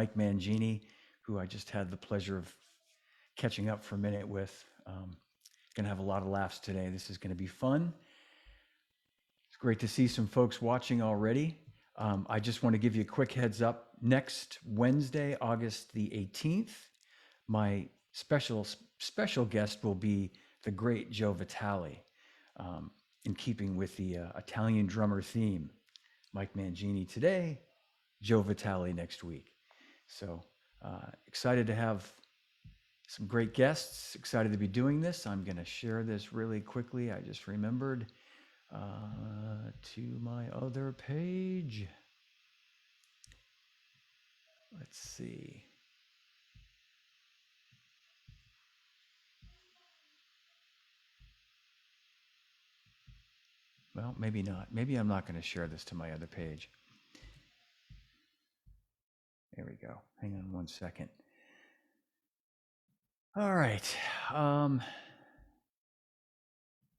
Mike Mangini, who I just had the pleasure of catching up for a minute with. Going to have a lot of laughs today. This is going to be fun. It's great to see some folks watching already. I just want to give you a quick heads up. Next Wednesday, August the 18th, my special guest will be the great Joe Vitale, in keeping with the Italian drummer theme. Mike Mangini today, Joe Vitale next week. So excited to have some great guests. Excited to be doing this. I'm going to share this really quickly. I just remembered to my other page. Let's see. Well, maybe not. Maybe I'm not going to share this to my other page. There we go. Hang on one second. All right.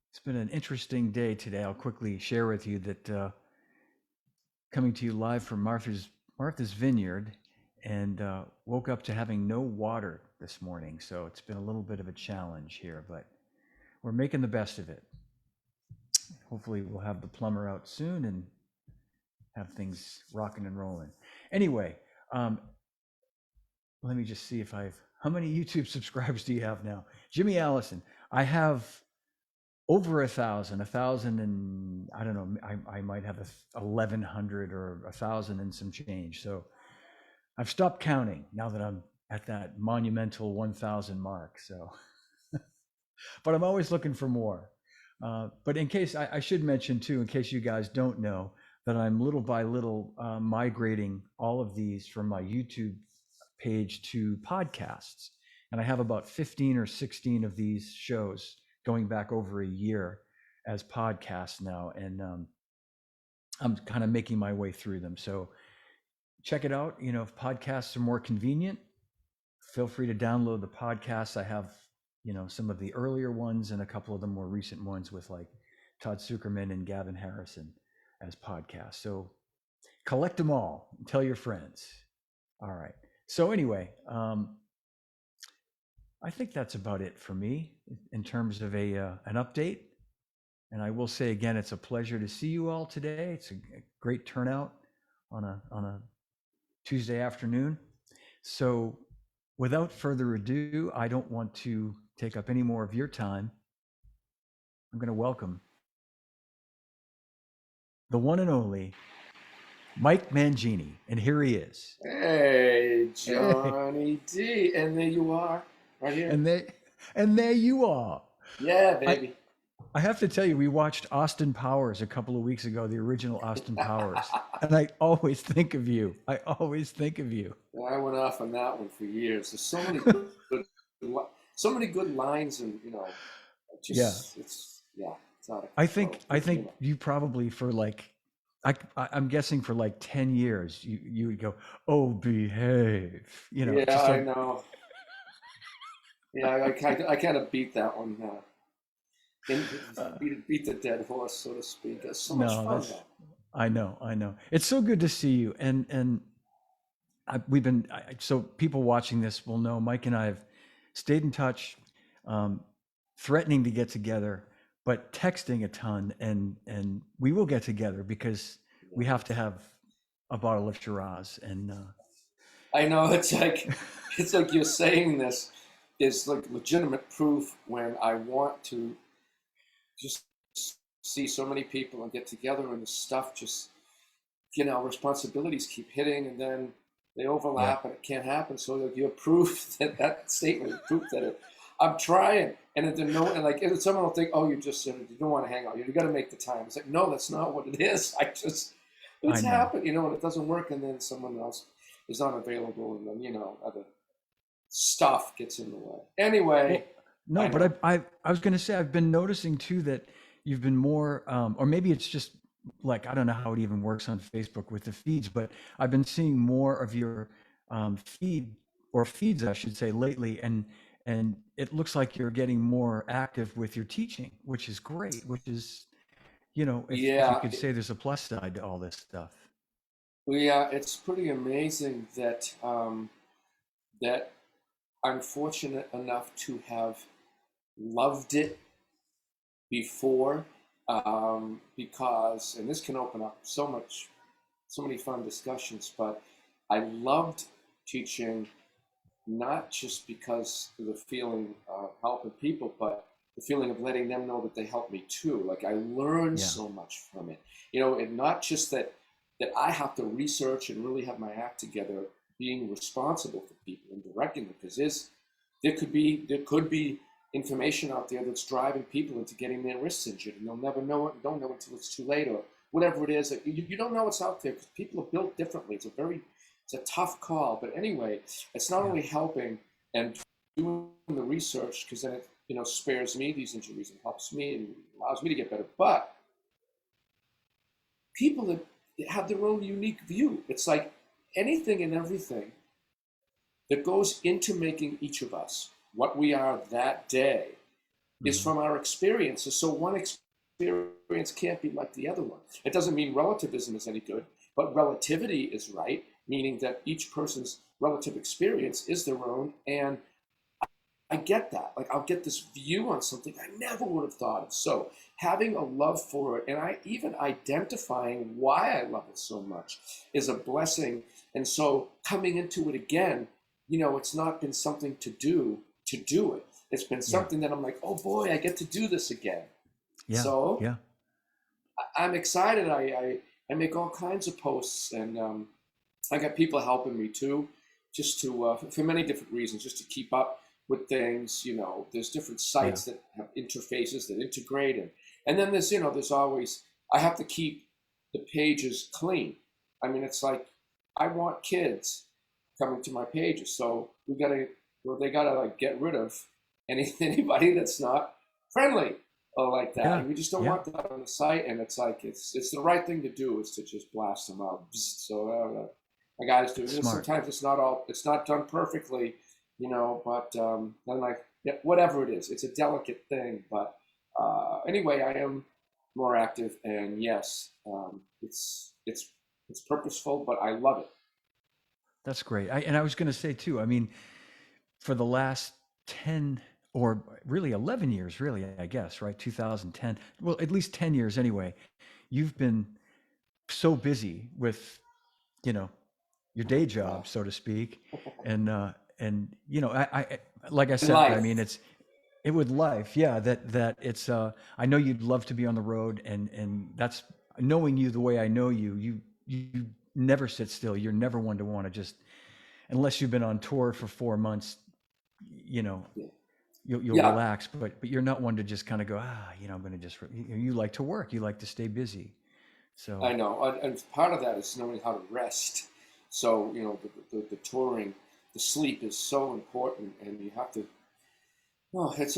It's been an interesting day today. I'll quickly share with you that coming to you live from Martha's Vineyard, and woke up to having no water this morning. So it's been a little bit of a challenge here, but we're making the best of it. Hopefully we'll have the plumber out soon and have things rocking and rolling. Anyway, let me just see if how many YouTube subscribers do you have now? Jimmy Allison, I have over 1,000 and I don't know, I might have 1,100 or 1,000 and some change. So I've stopped counting now that I'm at that monumental 1,000 mark. So, but I'm always looking for more. But in case, I should mention too, in case you guys don't know, that I'm little by little migrating all of these from my YouTube page to podcasts. And I have about 15 or 16 of these shows going back over a year as podcasts now. And I'm kind of making my way through them. So check it out. You know, if podcasts are more convenient, feel free to download the podcasts. I have, you know, some of the earlier ones and a couple of the more recent ones with like Todd Zuckerman and Gavin Harrison as podcasts. So collect them all and tell your friends. All right. So anyway, I think that's about it for me in terms of an update. And I will say again, it's a pleasure to see you all today. It's a great turnout on a Tuesday afternoon. So without further ado, I don't want to take up any more of your time. I'm going to welcome the one and only Mike Mangini. And here he is. Hey, Johnny D. And there you are, right here. And there you are. Yeah, baby. I have to tell you, we watched Austin Powers a couple of weeks ago, the original Austin Powers. And I always think of you. I always think of you. I went off on that one for years. There's so many good lines, and just it's out of I control. think you probably for like, I'm guessing for like 10 years, you would go, oh, behave. You know, Yeah, just I like, know. Yeah, I kind of beat that one. Beat the dead horse, so to speak. It's so much fun, though. I know. It's so good to see you. And so people watching this will know Mike and I have stayed in touch, threatening to get together, but texting a ton, and we will get together because we have to have a bottle of Shiraz. And I know it's like you're saying this is like legitimate proof when I want to just see so many people and get together, and the stuff just, responsibilities keep hitting, and then they overlap, and it can't happen. So like you're proof that statement is proof that I'm trying, and and someone will think, oh, you don't want to hang out, you got to make the time. It's like, no, that's not what it is. It's happened, and it doesn't work, and then someone else is unavailable, and then other stuff gets in the way. Anyway. Well, no, but I was going to say, I've been noticing too that you've been more, or maybe it's just like, I don't know how it even works on Facebook with the feeds, but I've been seeing more of your feeds, I should say, lately, and it looks like you're getting more active with your teaching, which is great. Which is, if you could say there's a plus side to all this stuff. It's pretty amazing that that I'm fortunate enough to have loved it before, because, and this can open up so many fun discussions, but I loved teaching not just because of the feeling of helping people, but the feeling of letting them know that they helped me too. Like I learned Yeah. so much from it, and not just that I have to research and really have my act together, being responsible for people and directing them, because there could be information out there that's driving people into getting their wrists injured, and they'll never know it and don't know until it's too late, or whatever it is. You don't know what's out there because people are built differently. It's a tough call, but anyway, it's not Yeah. only helping and doing the research, because then it spares me these injuries and helps me and allows me to get better, but people that have their own unique view. It's like anything and everything that goes into making each of us what we are that day is Hmm. from our experiences. So one experience can't be like the other one. It doesn't mean relativism is any good, but relativity is right, meaning that each person's relative experience is their own. And I get that. Like I'll get this view on something I never would have thought of. So having a love for it, and I even identifying why I love it so much, is a blessing. And so coming into it again, it's not been something to do it. It's been Yeah. something that I'm like, oh boy, I get to do this again. Yeah. So Yeah. I'm excited. I make all kinds of posts, and I got people helping me too, just to for many different reasons, just to keep up with things. There's different Yeah. sites that have interfaces that integrate, and then there's always, I have to keep the pages clean. I mean, it's like I want kids coming to my pages, so they gotta like get rid of anybody that's not friendly or like that, Yeah. and we just don't Yeah. want that on the site. And it's like it's the right thing to do, is to just blast them out. So my guys do. And Smart. sometimes it's not done perfectly, but I'm like, yeah, whatever it is, it's a delicate thing. But anyway, I am more active, and yes, it's purposeful, but I love it. That's great. And I was going to say too, I mean, for the last 10 or really 11 years, really, I guess, right? 2010, well, at least 10 years anyway, you've been so busy with, you know, your day Wow. job, so to speak. And, like I In said, I life. mean, it would life. Yeah. That it's, I know you'd love to be on the road, and that's knowing you the way I know you, you never sit still. You're never one to want to just, unless you've been on tour for 4 months, you know, Yeah. you'll Yeah, relax, but you're not one to just kind of go, I'm going to just, you like to work, you like to stay busy. So I know, and part of that is knowing how to rest. So the touring, the sleep is so important, and you have to. No, it's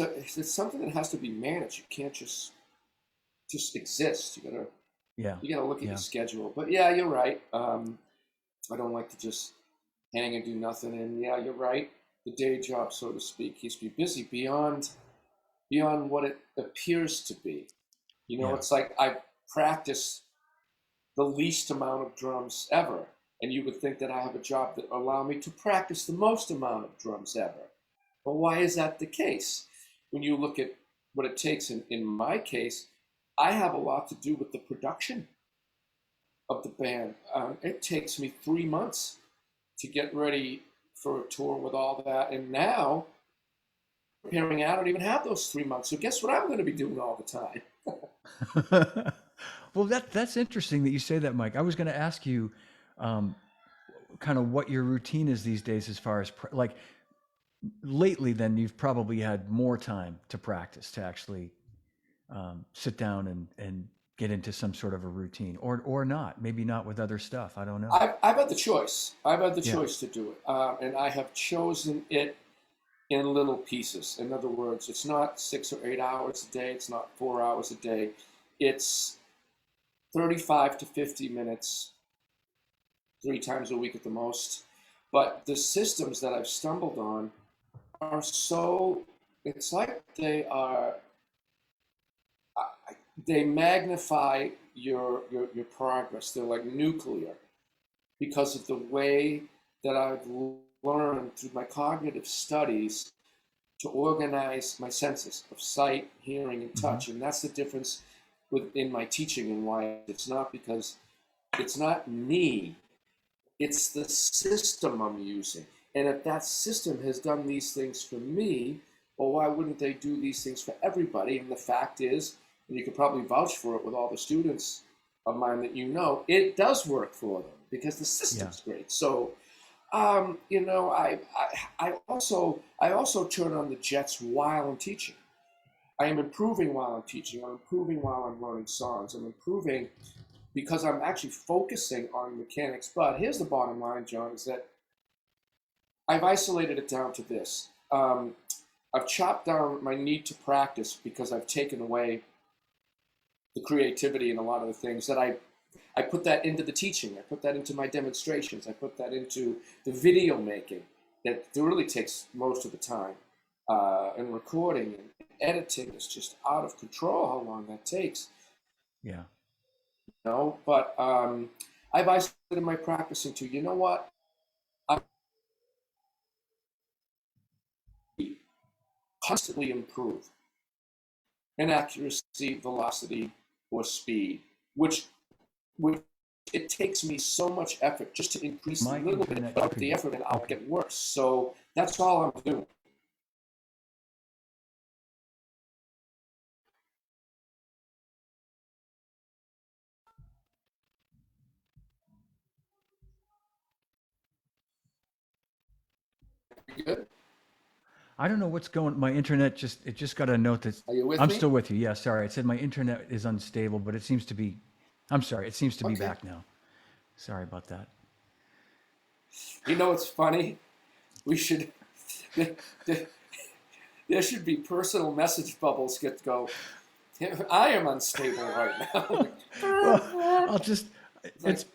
something that has to be managed. You can't just exist. yeah, You gotta look at your yeah, schedule. But yeah, you're right. I don't like to just hang and do nothing. And yeah, you're right. The day job, so to speak, keeps me busy beyond what it appears to be. yeah, It's like I practice the least amount of drums ever. And you would think that I have a job that allow me to practice the most amount of drums ever. But why is that the case? When you look at what it takes, in my case, I have a lot to do with the production of the band. It takes me 3 months to get ready for a tour with all that. And now, preparing, I don't even have those 3 months. So guess what I'm going to be doing all the time? well, that's interesting that you say that, Mike. I was going to ask you, um, kind of what your routine is these days, as far as like lately. Then you've probably had more time to practice, to actually sit down and get into some sort of a routine, or not. Maybe not with other stuff. I don't know. I've had the choice. I've had the Yeah, choice to do it. And I have chosen it in little pieces. In other words, it's not 6 or 8 hours a day. It's not 4 hours a day. It's 35 to 50 minutes, 3 times a week at the most. But the systems that I've stumbled on are so, it's like they magnify your progress. They're like nuclear. because of the way that I've learned through my cognitive studies to organize my senses of sight, hearing, and Mm-hmm. touch. And that's the difference within my teaching and why it's not because it's not me, it's the system I'm using. And if that system has done these things for me, well, why wouldn't they do these things for everybody? And the fact is, and you could probably vouch for it with all the students of mine that you know, it does work for them because the Yeah. system's great. So, you know, I also turn on the jets while I'm teaching. I am improving while I'm teaching. I'm improving while I'm learning songs. I'm improving because I'm actually focusing on mechanics. But here's the bottom line, John, is that I've isolated it down to this. I've chopped down my need to practice because I've taken away the creativity in a lot of the things that I put that into the teaching. I put that into my demonstrations. I put that into the video making that really takes most of the time. And recording and editing is just out of control how long that takes. Yeah. You know, but I've isolated my practicing to, you know what? I constantly improve in accuracy, velocity, or speed, which it takes me so much effort just to increase a My little bit, internet but with could the be effort and I'll okay. get worse. So that's all I'm doing. You good? I don't know what's going. My internet just got a note that Are you with I'm me? still with you. Yeah, sorry. It said my internet is unstable, but it seems to be. I'm sorry. It seems to be Okay. back now. Sorry about that. You know what's funny? We should there, there should be personal message bubbles get go. I am unstable right now. Well, I'll just. It's like It's.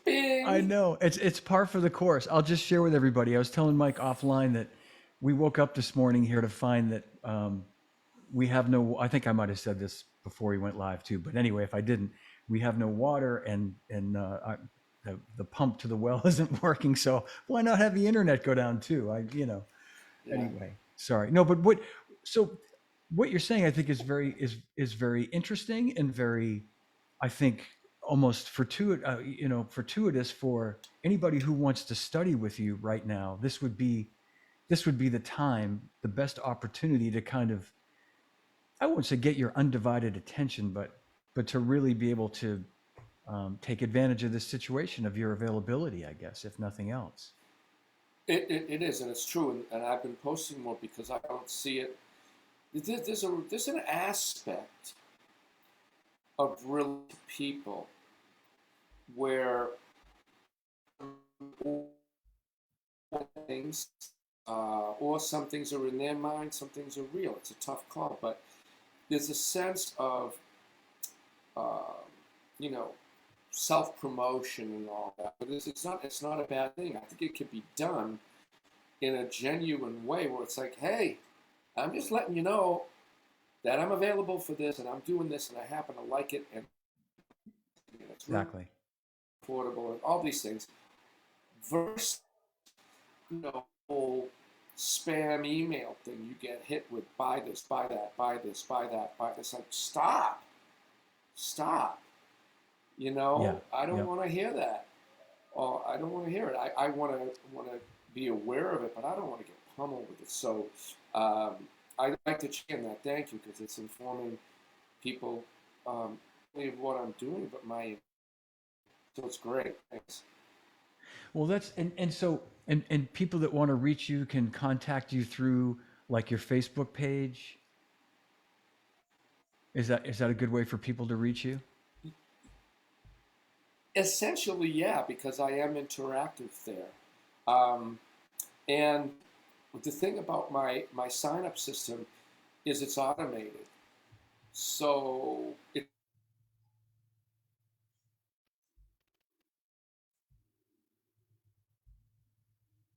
I bing. know it's par for the course. I'll just share with everybody. I was telling Mike offline that we woke up this morning here to find that we have no. I think I might have said this before we went live too, but anyway, if I didn't, we have no water, and the pump to the well isn't working. So why not have the internet go down too? Yeah. Anyway, sorry. No, but what? So what you're saying, I think, is very interesting and very, I think, almost fortuitous for anybody who wants to study with you right now. This would be the time, the best opportunity to kind of, I won't say get your undivided attention, but to really be able to take advantage of this situation of your availability, I guess, if nothing else. It is, and it's true. And I've been posting more because I don't see it. There's an aspect of real people where things, or some things are in their mind, some things are real. It's a tough call, but there's a sense of, uh, you know, self promotion and all that. But it's not a bad thing. I think it can be done in a genuine way where it's like, hey, I'm just letting you know that I'm available for this and I'm doing this and I happen to like it and it's really Exactly. portable and all these things versus, whole spam email thing you get hit with, buy this, buy that, buy this, buy that, buy this. Like, stop. Yeah. I don't Yep. want to hear that. Or I don't want to hear it. I want to be aware of it, but I don't want to get pummeled with it. So um, I like to champion that. Thank you, because it's informing people only of what I'm doing, but so it's great. Thanks. Well, and people that want to reach you can contact you through like your Facebook page. Is that a good way for people to reach you? Essentially, yeah, because I am interactive there. Um, and the thing about my sign up system is it's automated. So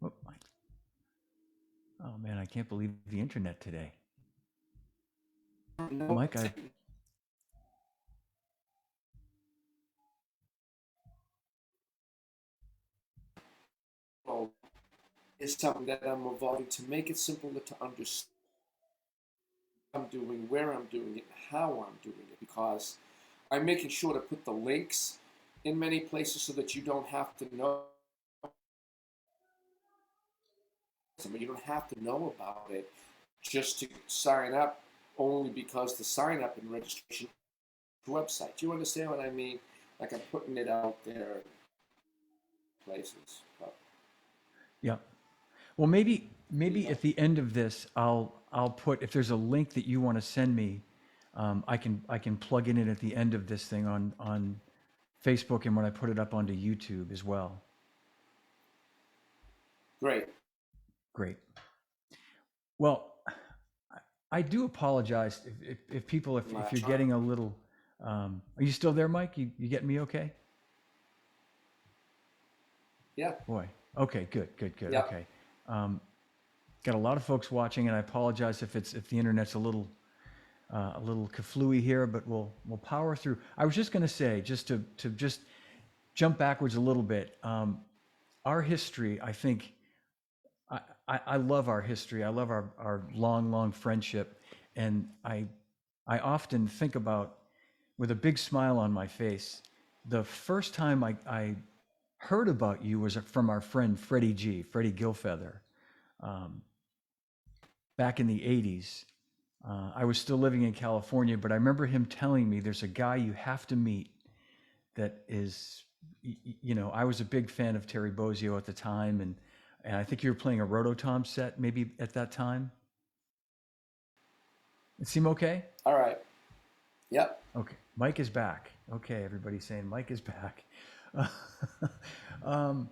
Oh, oh man, I can't believe the internet today, no, Mike. I is something that I'm evolving to make it simpler to understand what I'm doing, where I'm doing it, and how I'm doing it, because I'm making sure to put the links in many places so that you don't have to know. You don't have to know about it just to sign up, only because the sign up and registration website. Do you understand what I mean? Like, I'm putting it out there places. But Yeah. Well, maybe at the end of this, I'll put, if there's a link that you want to send me, I can plug it in at the end of this thing on Facebook, and when I put it up onto YouTube as well. great. Great. Well, I do apologize if people, if you're getting a little, are you still there, Mike? You getting me okay? Yeah. Boy. Okay, good. Yeah. Okay. Got a lot of folks watching, and I apologize if the internet's a little kaflooey here, but we'll power through. I was just going to say, just to just jump backwards a little bit. Our history, I think, I love our history. I love our long friendship, and I often think about, with a big smile on my face, the first time I heard about you was from our friend Freddie Gilfeather, back in the 80s. I was still living in California, but I remember him telling me, there's a guy you have to meet that is, I was a big fan of Terry Bozzio at the time, and I think you were playing a Rototom set maybe at that time. It seem okay? All right. Yep. Okay. Mike is back. Okay, everybody's saying Mike is back. um,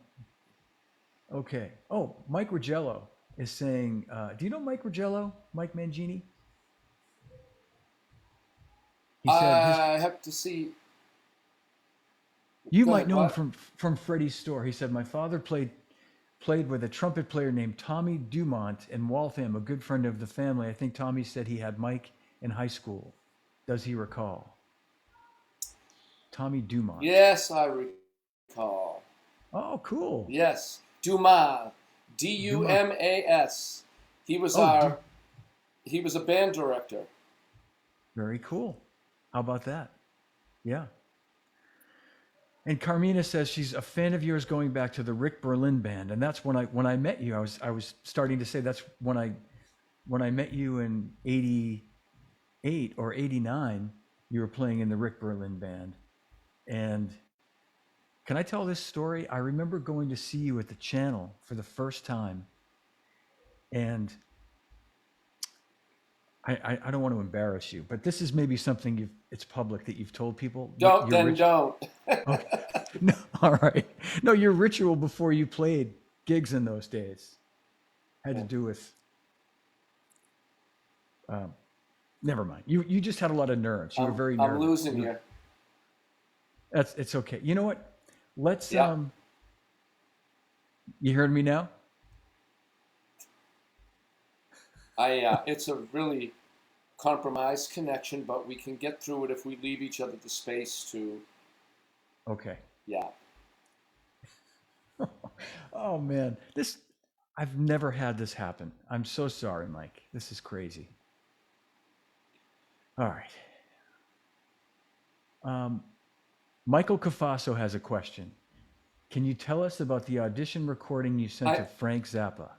okay. Oh, Mike Rogello is saying, do you know Mike Rogello? Mike Mangini? He said I have to see. you Go might ahead. know him What? from Freddie's store. He said, my father played with a trumpet player named Tommy Dumont in Waltham, a good friend of the family. I think Tommy said he had Mike in high school. Does he recall? Tommy Dumont. Yes, I recall. Oh, cool. Yes, Dumas, Dumas. He was Oh, he was a band director. very cool. How about that? Yeah. And Carmina says she's a fan of yours going back to the Rick Berlin band, and that's when I met you. I was starting to say that's when I met you in '88 or '89. You were playing in the Rick Berlin band, and can I tell this story? I remember going to see you at the Channel for the first time, and I don't want to embarrass you, but this is maybe something it's public that you've told people. Don't. Okay. No, all right. No, your ritual before you played gigs in those days had to do with. Never mind. You just had a lot of nerves. You were very nervous. I'm losing you. It's okay. You know what? Let's Yeah. You heard me now? It's a really compromised connection, but we can get through it if we leave each other the space to. Okay. Yeah. Oh man, I've never had this happen. I'm so sorry, Mike. This is crazy. All right. Michael Cafaso has a question. Can you tell us about the audition recording you sent to Frank Zappa?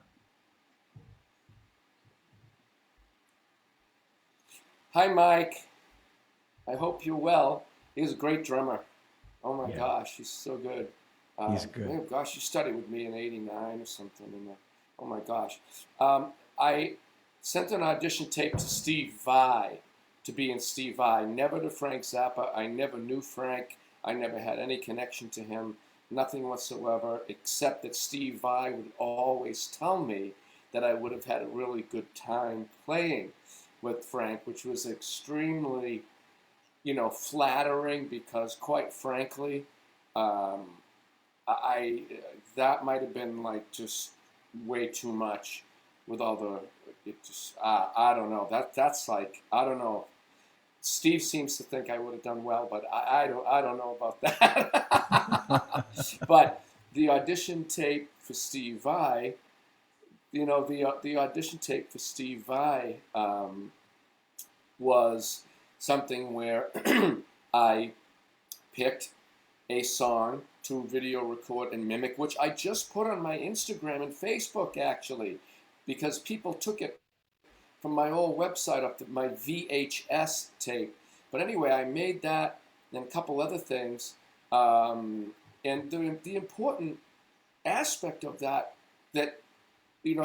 Hi, Mike. I hope you're well. He's a great drummer. Oh my Yeah. gosh, he's so good. He's good. Oh gosh, he studied with me in '89 or something. Oh my gosh. I sent an audition tape to Steve Vai to be in Steve Vai, never to Frank Zappa. I never knew Frank. I never had any connection to him, nothing whatsoever, except that Steve Vai would always tell me that I would have had a really good time playing with Frank, which was extremely, flattering, because quite frankly, I that might have been like just way too much with all the. It just I don't know, that's like, I don't know. Steve seems to think I would have done well, but I don't know about that. But the audition tape for Steve Vai the audition tape for Steve Vai was something where I picked a song to video record and mimic, which I just put on my Instagram and Facebook actually, because people took it from my old website up to my VHS tape. But anyway, I made that and a couple other things. And the important aspect of that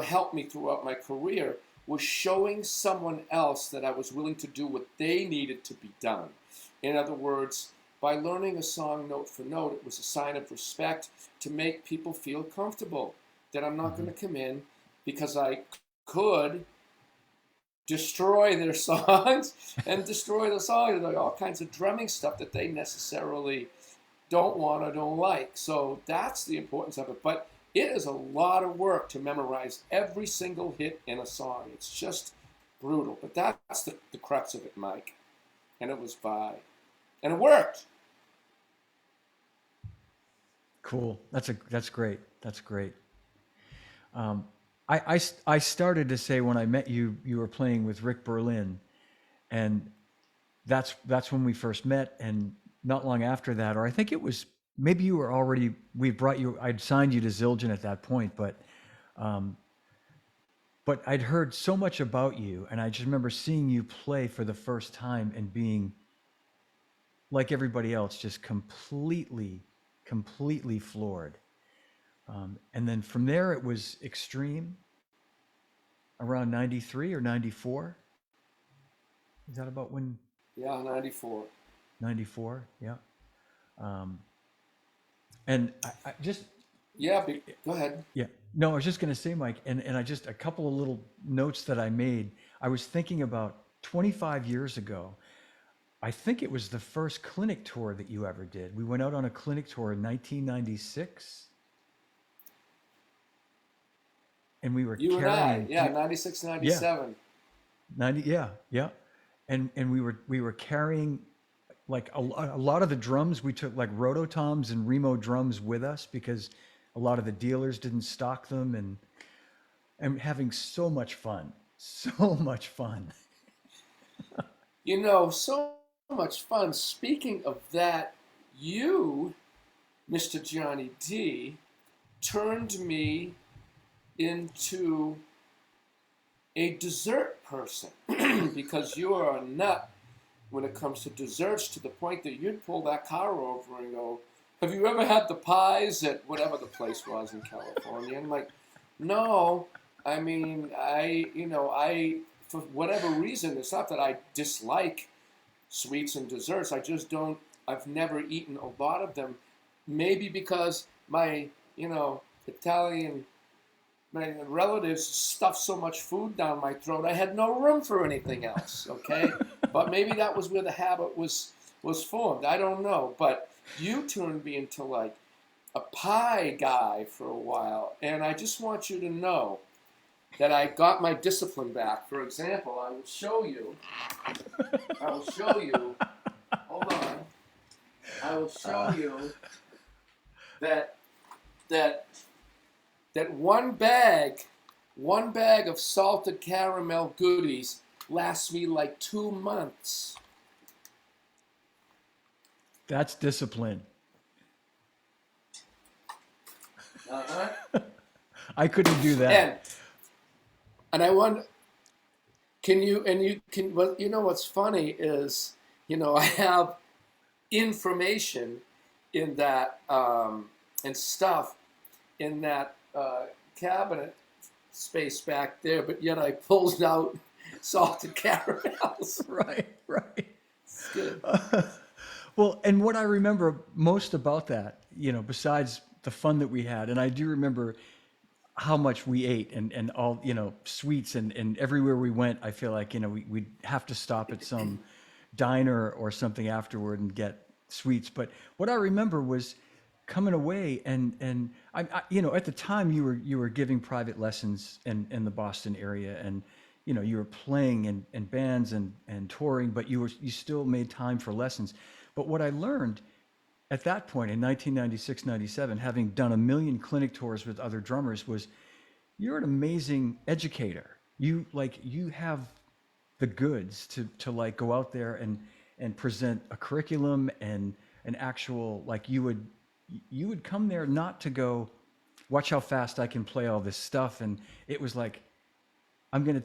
helped me throughout my career was showing someone else that I was willing to do what they needed to be done. In other words, by learning a song note for note, it was a sign of respect to make people feel comfortable that I'm not going to come in because I could destroy their songs and destroy the songs, like all kinds of drumming stuff that they necessarily don't want or don't like. So that's the importance of it. But it is a lot of work to memorize every single hit in a song. It's just brutal. But that's the crux of it, Mike. And it was Vai. And it worked. Cool. That's great. That's great. I started to say when I met you, you were playing with Rick Berlin, and that's when we first met. And not long after that, or I think it was maybe you were already, I'd signed you to Zildjian at that point, but I'd heard so much about you, and I just remember seeing you play for the first time and being like everybody else, just completely floored. And then from there, it was Extreme around 93 or 94. Is that about when? Yeah, 94. 94, yeah. And I just... Yeah, go ahead. Yeah. No, I was just going to say, Mike, and I just, a couple of little notes that I made. I was thinking about 25 years ago, I think it was the first clinic tour that you ever did. We went out on a clinic tour in 1996. And we were You carrying... and I, yeah, 96, 97. Yeah. 90, yeah. And we were carrying like a lot of the drums. We took like Rototoms and Remo drums with us because a lot of the dealers didn't stock them, and having so much fun. So much fun. So much fun. Speaking of that, you, Mr. Johnny D, turned me into a dessert person because you are a nut when it comes to desserts, to the point that you'd pull that car over and go, "Have you ever had the pies at whatever the place was in California?" And I'm like, "No, I mean, I for whatever reason, it's not that I dislike sweets and desserts. I just don't. I've never eaten a lot of them. Maybe because my Italian." My relatives stuffed so much food down my throat, I had no room for anything else, okay? But maybe that was where the habit was formed. I don't know. But you turned me into like a pie guy for a while. And I just want you to know that I got my discipline back. For example, I will show you. Hold on. I will show you that one bag of salted caramel goodies lasts me like 2 months. That's discipline. I couldn't do that. And I wonder, well, what's funny is, I have information in that, and stuff in that cabinet space back there, but yet I pulled out salted caramels. Right. It's good. Well, and what I remember most about that, besides the fun that we had, and I do remember how much we ate and all, sweets, and everywhere we went, I feel like, we'd have to stop at some diner or something afterward and get sweets. But what I remember was coming away and I at the time you were giving private lessons in the Boston area, and you were playing in bands and touring, but you still made time for lessons. But what I learned at that point in 1996, 97, having done a million clinic tours with other drummers, was you're an amazing educator. You have the goods to like go out there and present a curriculum and an actual, like, you would come there not to go watch how fast I can play all this stuff. And it was like, I'm gonna,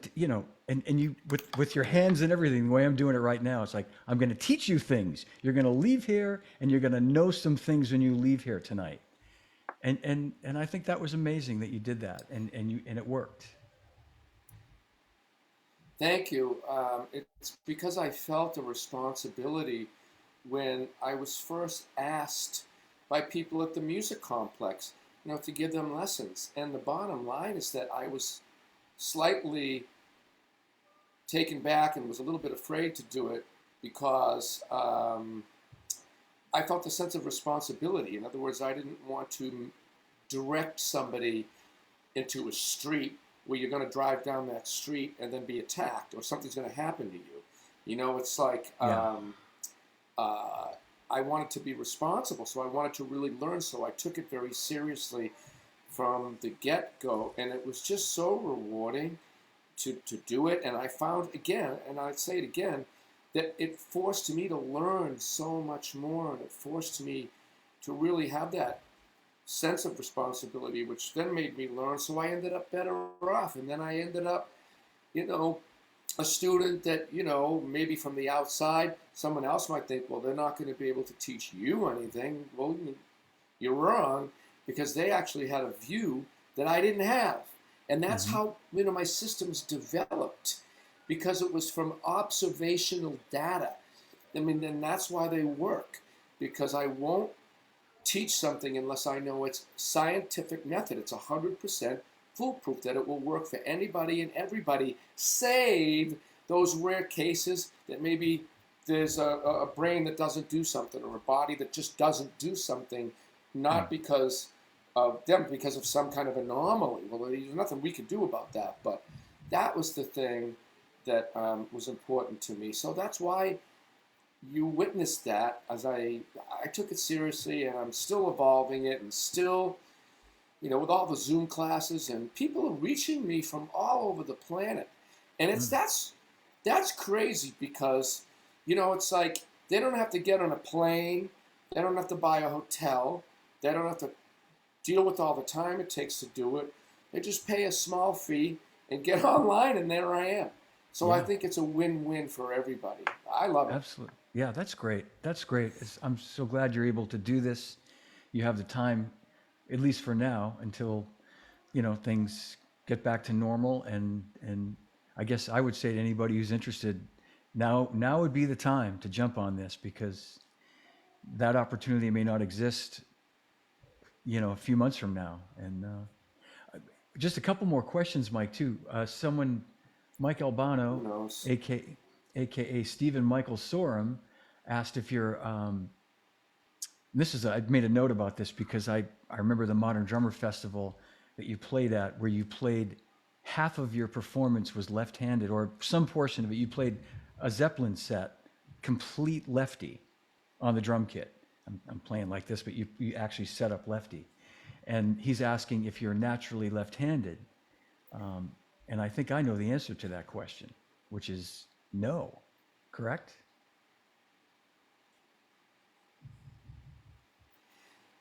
and you with your hands and everything, the way I'm doing it right now, it's like, I'm gonna teach you things. You're gonna leave here and you're gonna know some things when you leave here tonight. And I think that was amazing that you did that, and it worked. Thank you. It's because I felt a responsibility when I was first asked by people at the music complex, to give them lessons. And the bottom line is that I was slightly taken back and was a little bit afraid to do it because I felt a sense of responsibility. In other words, I didn't want to direct somebody into a street where you're going to drive down that street and then be attacked or something's going to happen to you. It's like Yeah. I wanted to be responsible, so I wanted to really learn. So I took it very seriously from the get-go, and it was just so rewarding to do it. And I found again, and I'd say it again, that it forced me to learn so much more, and it forced me to really have that sense of responsibility, which then made me learn. So I ended up better off, and then I ended up, you know, a student that, maybe from the outside, someone else might think, well, they're not going to be able to teach you anything. Well, you're wrong, because they actually had a view that I didn't have. And that's Hmm. how, my systems developed, because it was from observational data. And that's why they work, because I won't teach something unless I know it's scientific method. It's 100% foolproof that it will work for anybody and everybody, save those rare cases that maybe there's a brain that doesn't do something, or a body that just doesn't do something, Yeah. not because of them, because of some kind of anomaly. Well, there's nothing we could do about that, but that was the thing that was important to me. So that's why you witnessed that, as I took it seriously, and I'm still evolving it, and still, with all the Zoom classes, and people are reaching me from all over the planet. And Mm. that's crazy, because it's like they don't have to get on a plane, they don't have to buy a hotel, they don't have to deal with all the time it takes to do it. They just pay a small fee and get online, and there I am. So I Yeah. think it's a win-win for everybody. I love it. Absolutely. Yeah, that's great. That's great. I'm so glad you're able to do this. You have the time, at least for now, until things get back to normal. And I guess I would say to anybody who's interested, now would be the time to jump on this, because that opportunity may not exist, a few months from now. And just a couple more questions, Mike. Too. Mike Who Albano, knows? aka Stephen Michael Sorum, asked if you're. I made a note about this because I remember the Modern Drummer Festival that you played at, where you played half of your performance was left-handed, or some portion of it. You played a Zeppelin set, complete lefty, on the drum kit. I'm playing like this, but you actually set up lefty. And he's asking if you're naturally left-handed. Um, and I think I know the answer to that question, which is no. Correct?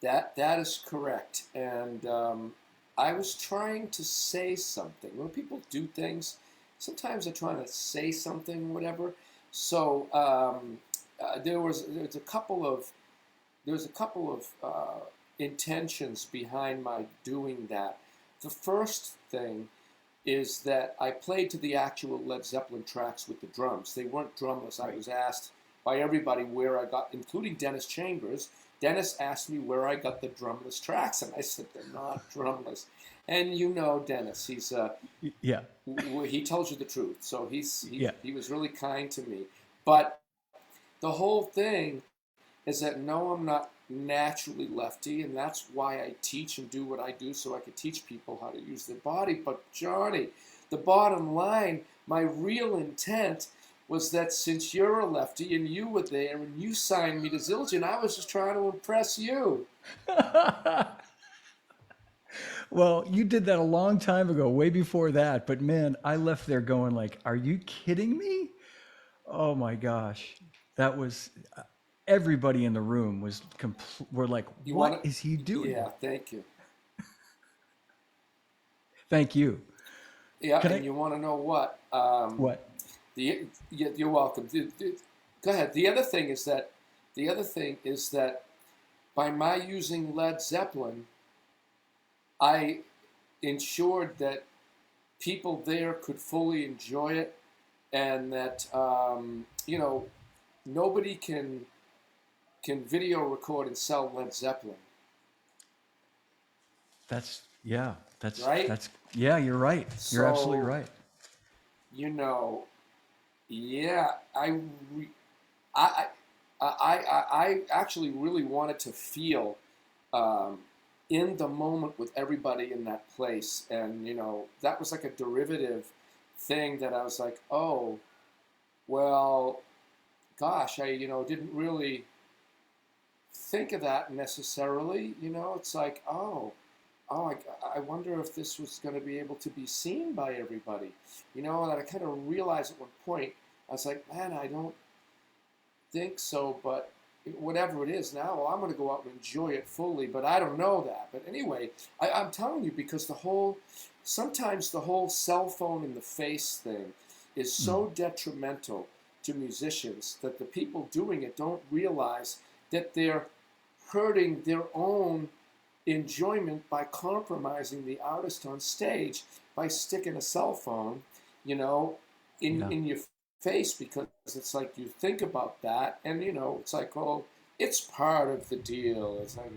That is correct. And I was trying to say something. When people do things, sometimes they're trying to say something, whatever. So there's a couple of intentions behind my doing that. The first thing is that I played to the actual Led Zeppelin tracks with the drums. They weren't drumless. I Right. was asked by everybody where I got, including Dennis Chambers. Dennis asked me where I got the drumless tracks, and I said they're not drumless. And Dennis, Yeah. he tells you the truth. So Yeah. he was really kind to me. But the whole thing is that no, I'm not naturally lefty, and that's why I teach and do what I do, so I can teach people how to use their body. But Johnny, the bottom line, my real intent was that since you're a lefty and you were there and you signed me to Zildjian, I was just trying to impress you. Well, you did that a long time ago, way before that. But man, I left there going like, "Are you kidding me?" Oh my gosh, that was everybody in the room was were like, You want "What is he to? doing?" Yeah, thank you. Thank you. Yeah, Can and I? you want to know what? What? You're welcome. Go ahead. The other thing is that by my using Led Zeppelin, I ensured that people there could fully enjoy it, and that nobody can video record and sell Led Zeppelin, That's yeah. right? That's yeah. You're right. You're absolutely So right. you know, yeah, I, I actually really wanted to feel um, in the moment with everybody in that place, and that was like a derivative thing that I was like, oh, well, gosh, I didn't really think of that necessarily. It's like, oh, I wonder if this was going to be able to be seen by everybody. That I kind of realized at one point. I was like, man, I don't think so, but whatever it is now, well, I'm going to go out and enjoy it fully, but I don't know that. But anyway, I'm telling you because sometimes the whole cell phone in the face thing is Mm. so detrimental to musicians that the people doing it don't realize that they're hurting their own enjoyment by compromising the artist on stage by sticking a cell phone, you know, Yeah. in your face, because it's like you think about that and it's like, oh, it's part of the deal. It's like,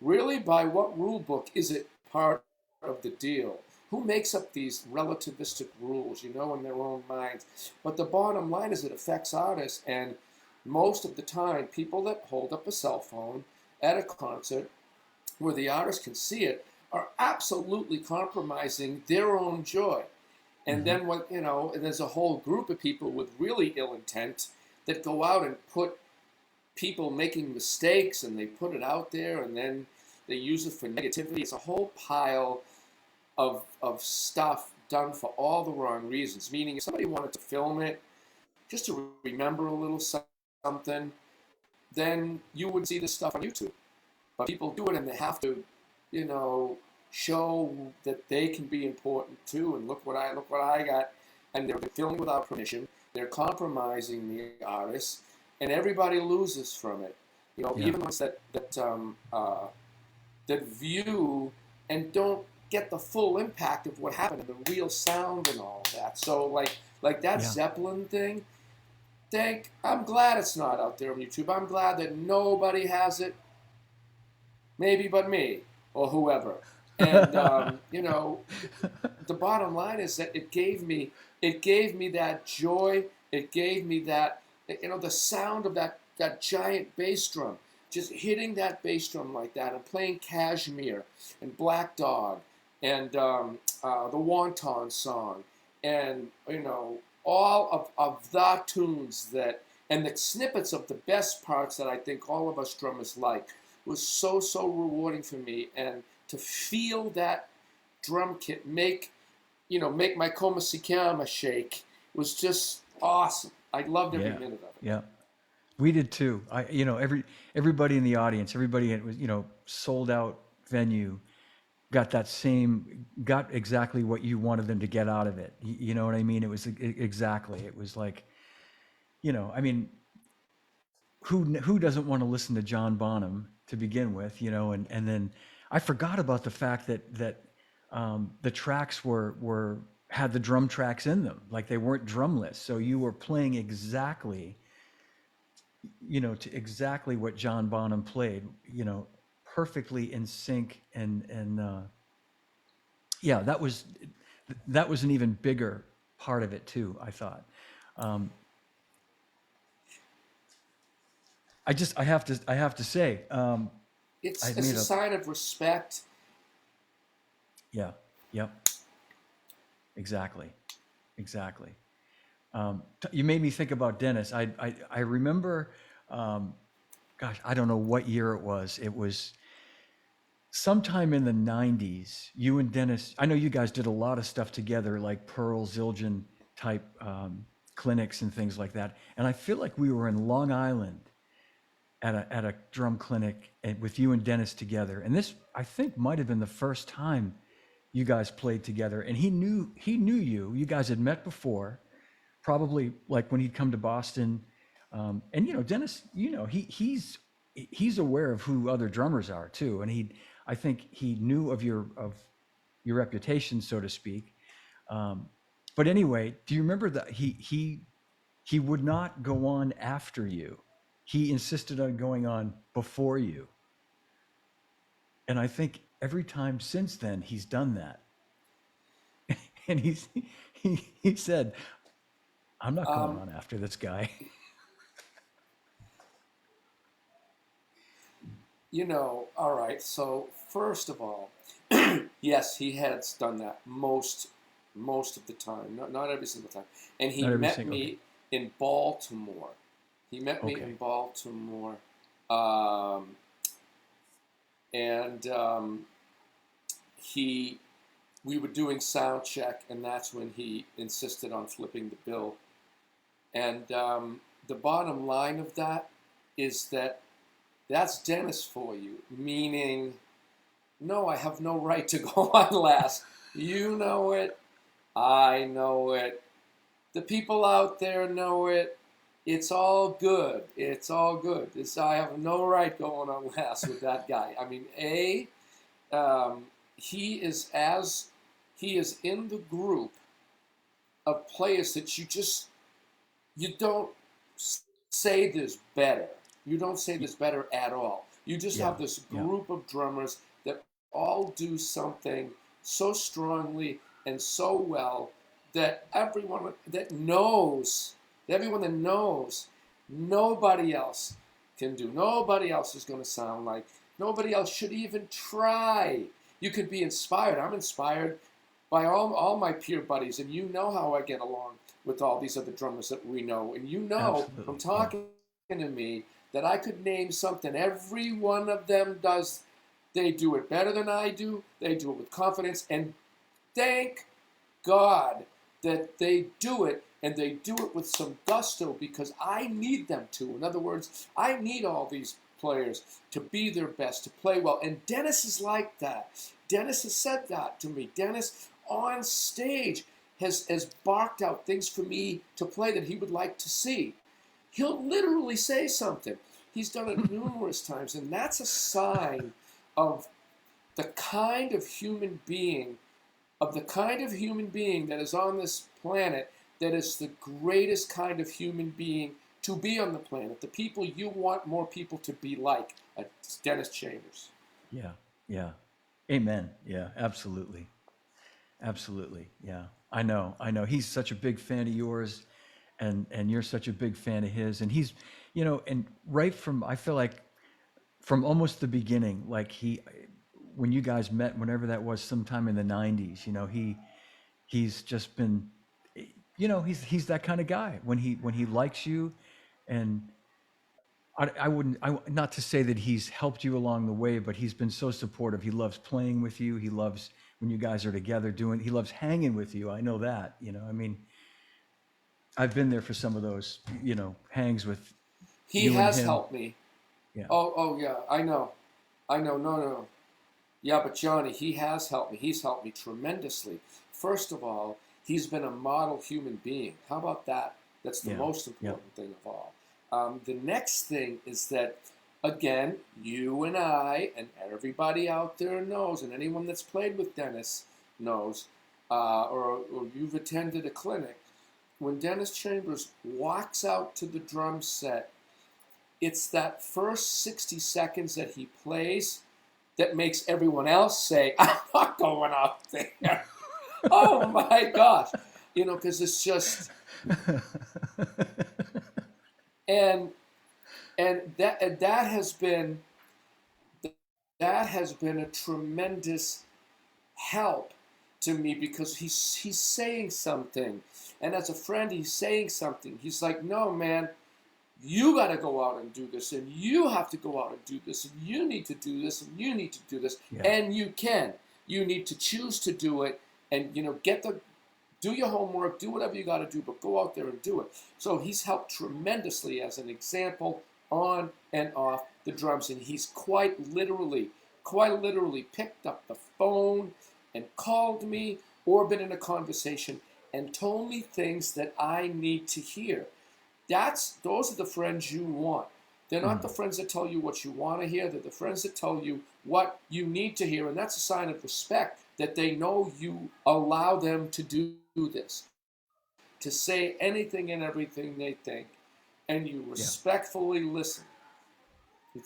really, by what rule book is it part of the deal? Who makes up these relativistic rules, in their own minds? But the bottom line is it affects artists, and most of the time, people that hold up a cell phone at a concert where the artist can see it are absolutely compromising their own joy. And Hmm. then and there's a whole group of people with really ill intent that go out and put people making mistakes, and they put it out there, and then they use it for negativity. It's a whole pile of stuff done for all the wrong reasons. Meaning, if somebody wanted to film it just to remember a little something, then you would see this stuff on YouTube. But people do it, and they have to, you know, show that they can be important too. And look what I got. And they're filming without permission. They're compromising the artist, and everybody loses from it. Yeah. Even ones that view and don't get the full impact of what happened and the real sound and all of that. So like that Yeah. Zeppelin thing. I'm glad it's not out there on YouTube. I'm glad that nobody has it, maybe but me or whoever. And the bottom line is that it gave me that joy. It gave me that the sound of that giant bass drum, just hitting that bass drum like that, and playing Kashmir and Black Dog and the Wonton song, and all of the tunes that, and the snippets of the best parts that I think all of us drummers like, was so rewarding for me. And to feel that drum kit make my Koma Sikama shake was just awesome. I loved every Yeah. minute of it. Yeah. We did too. Everybody in the audience, everybody, it was, sold out venue, got exactly what you wanted them to get out of it. You know what I mean? It was exactly, it was like, I mean, who doesn't want to listen to John Bonham to begin with, and then I forgot about the fact that the tracks were had the drum tracks in them, like they weren't drumless. So you were playing exactly, to exactly what John Bonham played, perfectly in sync. And yeah, that was an even bigger part of it too, I thought. Um, I have to say, I It's a made a sign of respect. yeah, yep, exactly, exactly. You made me think about Dennis. I remember, um, gosh, I don't know what year it was. It was sometime in the 90s, you and Dennis, I know you guys did a lot of stuff together, like Pearl Zildjian type clinics and things like that. And I feel like we were in Long Island at a drum clinic with you and Dennis together. And this, I think, might have been the first time you guys played together. And he knew you. You guys had met before, probably like when he'd come to Boston. And Dennis, he's aware of who other drummers are too, and I think he knew of your reputation, so to speak. But anyway, do you remember that he would not go on after you? He insisted on going on before you, and I think every time since then he's done that. And he said, "I'm not going Um, on after this guy." all right. So first of all, yes, he has done that most of the time, not every single time. And he Not every met single. Okay. me in Baltimore. He met me in Okay. Baltimore, um, and he we were doing sound check, and that's when he insisted on flipping the bill. And the bottom line of that is that that's Dennis for you, meaning, no, I have no right to go on last. You know it. I know it. The people out there know it. It's all good. It's all good. I have no right going on last with that guy. I mean, um, he is as he is in the group of players that you don't say there's better. You don't say there's better at all. You just Yeah. have this Yeah. group of drummers that all do something so strongly and so well that everyone that knows, nobody else can do. Nobody else is going to sound like. Nobody else should even try. You could be inspired. I'm inspired by all my peer buddies, and you know how I get along with all these other drummers that we know. And you know from Absolutely. Yeah. talking to me that I could name something every one of them does. They do it better than I do. They do it with confidence. And thank God that they do it, and they do it with some gusto because I need them to. In other words, I need all these players to be their best, to play well. And Dennis is like that. Dennis has said that to me. Dennis on stage has barked out things for me to play that he would like to see. He'll literally say something. He's done it numerous times, and that's a sign of the kind of human being that is on this planet, that is the greatest kind of human being to be on the planet. The people you want more people to be like. Dennis Chambers. Yeah. Yeah. Amen. Yeah. Absolutely. Absolutely. Yeah. I know. I know. He's such a big fan of yours, and you're such a big fan of his. And he's, and right from, I feel like from almost the beginning, like when you guys met, whenever that was, sometime in the 90s, he's just been, he's that kind of guy when he likes you. And I wouldn't, not to say that he's helped you along the way, but he's been so supportive. He loves playing with you. He loves when you guys are together he loves hanging with you. I know that, I mean, I've been there for some of those, hangs with He you and has him. helped me. Yeah. Oh yeah, I know. I know. No, no, no. Yeah, but Johnny, he has helped me. He's helped me tremendously. First of all, he's been a model human being. How about that? That's the Yeah. most Yeah. important thing of all. The next thing is that, again, you and I, and everybody out there knows, and anyone that's played with Dennis knows, or you've attended a clinic, when Dennis Chambers walks out to the drum set, it's that first 60 seconds that he plays that makes everyone else say, I'm not going out there. Oh my gosh. Because it's just, and that has been a tremendous help to me because he's saying something. And as a friend, he's saying something. He's like, no, man, you got to go out and do this, and you have to go out and do this, and you need to do this, and you need to do this, Yeah. and you can. You need to choose to do it, and do your homework, do whatever you got to do, but go out there and do it. So he's helped tremendously as an example on and off the drums, and he's quite literally picked up the phone and called me or been in a conversation and told me things that I need to hear. Those are the friends you want. They're not the friends that tell you what you want to hear. They're the friends that tell you what you need to hear, and that's a sign of respect that they know you allow them to do this, to say anything and everything they think, and you respectfully listen.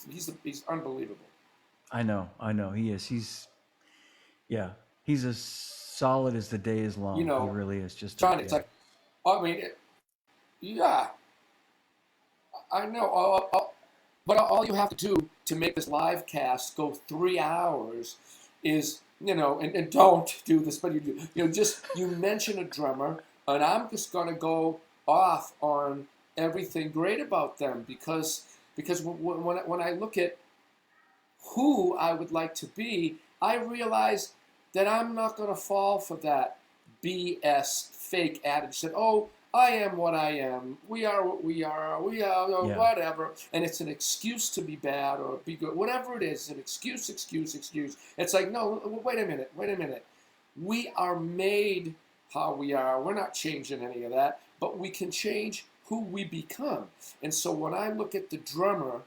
He's unbelievable. I know. He is. He's as solid as the day is long. You know, He really is. Just John, it's like, I mean, yeah, I know. But all you have to do to make this live cast go 3 hours is, and don't do this, but you mention a drummer, and I'm just going to go off on everything great about them because when I look at who I would like to be, I realize that I'm not going to fall for that BS fake adage that, oh, I am what I am, we are what we are, whatever, and it's an excuse to be bad or be good, whatever it is, an excuse. It's like, no, wait a minute. We are made how we are. We're not changing any of that, but we can change who we become. And so when I look at the drummer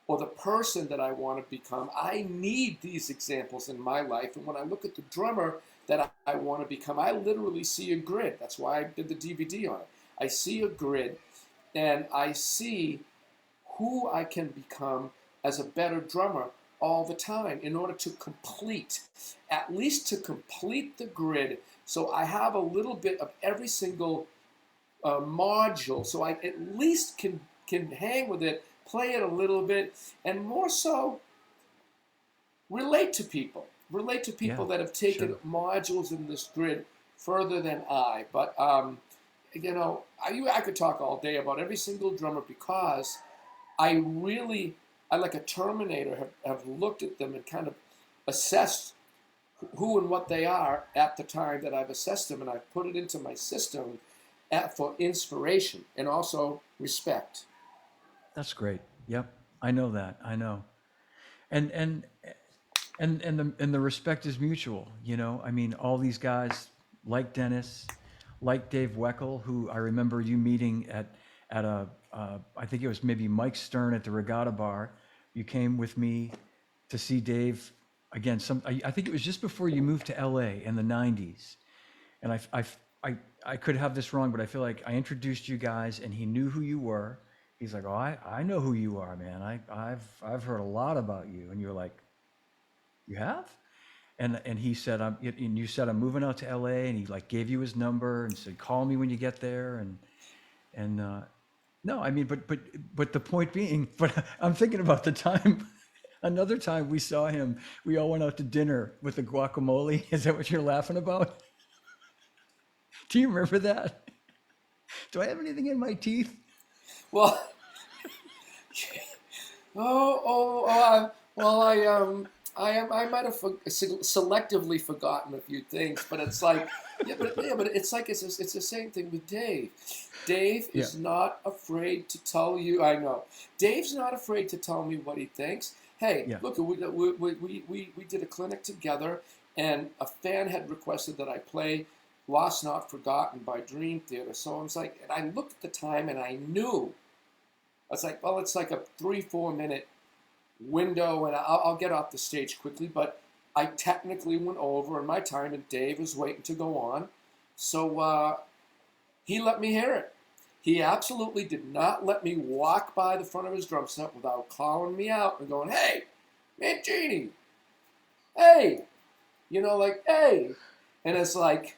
or the person that I want to become, I need these examples in my life. And when I look at the drummer that I want to become, I literally see a grid. That's why I did the DVD on it. I see a grid, and I see who I can become as a better drummer all the time in order to at least to complete the grid, so I have a little bit of every single module, so I at least can hang with it, play it a little bit, and more so, relate to people that have taken modules in this grid further than I. But I could talk all day about every single drummer because I like a Terminator, have looked at them and kind of assessed who and what they are at the time that I've assessed them, and I've put it into my system for inspiration and also respect. That's great. Yep, I know that. I know, and the respect is mutual. I mean, all these guys like Dennis, like Dave Weckl, who I remember you meeting at a I think it was maybe Mike Stern at the Regatta Bar. You came with me to see Dave again. I think it was just before you moved to LA in the '90s, and I could have this wrong, but I feel like I introduced you guys, and he knew who you were. He's like, "Oh, I know who you are, man. I've heard a lot about you." And you're like, "You have?" And he said, and you said, "I'm moving out to LA," and he like gave you his number and said, "Call me when you get there." And no, I mean, but the point being, but I'm thinking about the time. Another time we saw him, we all went out to dinner with the guacamole. Is that what you're laughing about? Do you remember that? Do I have anything in my teeth? Well, well, I might have selectively forgotten a few things, but it's like, but it's like it's the same thing with Dave. Dave is not afraid to tell you. I know Dave's not afraid to tell me what he thinks. Hey, look, we did a clinic together, and a fan had requested that I play "Lost Not Forgotten" by Dream Theater. So I was like, and I looked at the time, and I knew. I was like, well, it's like a 3-4 minute window, and I'll get off the stage quickly, but I technically went over in my time, and Dave was waiting to go on. So he let me hear it. He absolutely did not let me walk by the front of his drum set without calling me out and going, "Hey, Mangini, hey," hey. And it's like,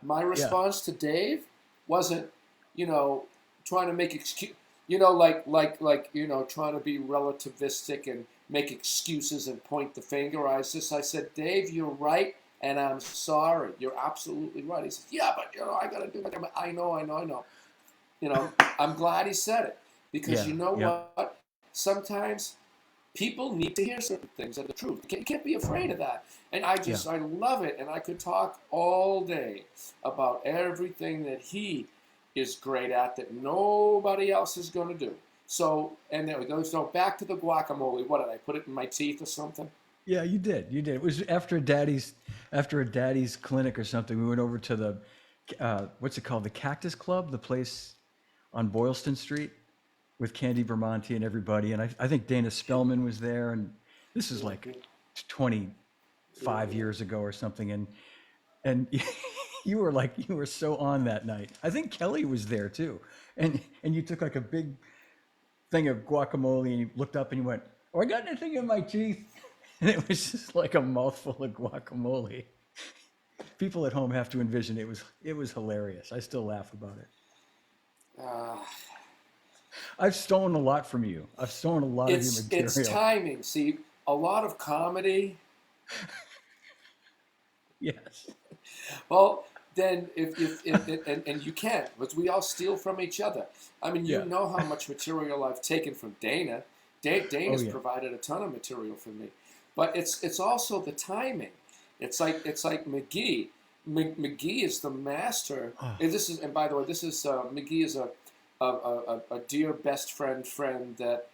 my response to Dave wasn't, trying to make excuse. Trying to be relativistic and make excuses and point the finger. I said, "Dave, you're right, and I'm sorry. You're absolutely right." He said, "Yeah, but I got to do that." I know. I'm glad he said it. because Yeah. you know Yep. what? Sometimes people need to hear certain things that are the truth. You can't be afraid of that. And Yeah. I love it. And I could talk all day about everything that he is great at that nobody else is going to do. So, and there we go. So back to the guacamole. What did I put it in my teeth or something? Yeah, you did. You did. It was after a daddy's clinic or something. We went over to the what's it called? The Cactus Club, the place on Boylston Street with Candy Vermonti and everybody. And I think Dana Spellman was there. And this is like 25 years ago or something. And you were so on that night. I think Kelly was there too. And you took like a big thing of guacamole and you looked up and you went, "Oh, I got anything in my teeth?" And it was just like a mouthful of guacamole. People at home have to envision it was hilarious. I still laugh about it. Uh, I've stolen a lot from you. I've stolen a lot of your it's material. timing. See, a lot of comedy. Yes. Well, then if and you can, but we all steal from each other. I mean, you Yeah. know how much material I've taken from Dana. Oh Dana's yeah. provided a ton of material for me, but it's also the timing. It's like McGee. McGee is the master. Oh, And by the way, this is McGee is a dear best friend that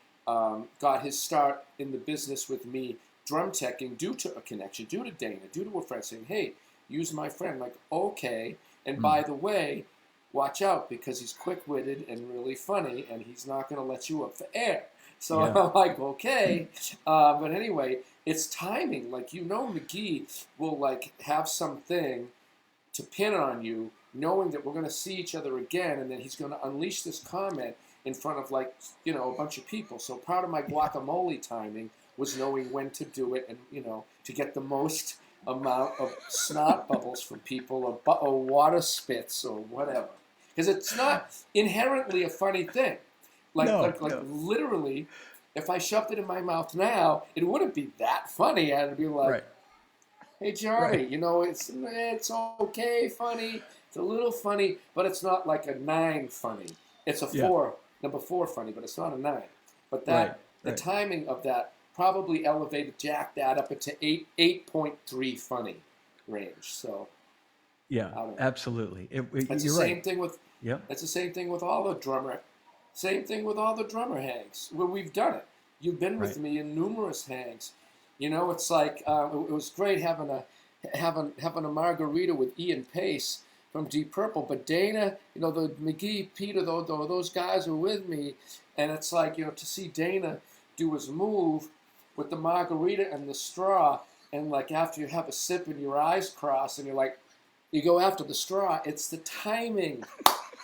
got his start in the business with me drum teching due to a connection, due to Dana, due to a friend saying, "Hey, use my friend." Like, okay. And mm, by the way, watch out because he's quick-witted and really funny, and he's not going to let you up for air. So yeah. I'm like, okay. But anyway, it's timing. Like, McGee will like have something to pin on you, knowing that we're going to see each other again, and then he's going to unleash this comment in front of a bunch of people. So part of my guacamole timing was knowing when to do it, and to get the most amount of snot bubbles from people, or water spits, or whatever, because it's not inherently a funny thing. Like No, like like no. literally, if I shoved it in my mouth now, it wouldn't be that funny. I'd be like, Right. "Hey Right. Johnny, it's okay, funny. It's a little funny, but it's not like a 9 funny. It's a Yeah. 4, number 4 funny, but it's not a 9. But Right. the Right. timing of that probably elevated Jack that up into 8.3 funny range. So Yeah. I don't know. Absolutely. It's the You're right. same thing with Yep. it's the same thing with all the drummer. Same thing with all the drummer hangs where we've done it. You've been with Right. me in numerous hangs. It's like it was great having a margarita with Ian Pace from Deep Purple, but Dana, the McGee, Peter, those guys were with me, and it's like to see Dana do his move with the margarita and the straw, and like after you have a sip and your eyes cross, and you go after the straw. It's the timing.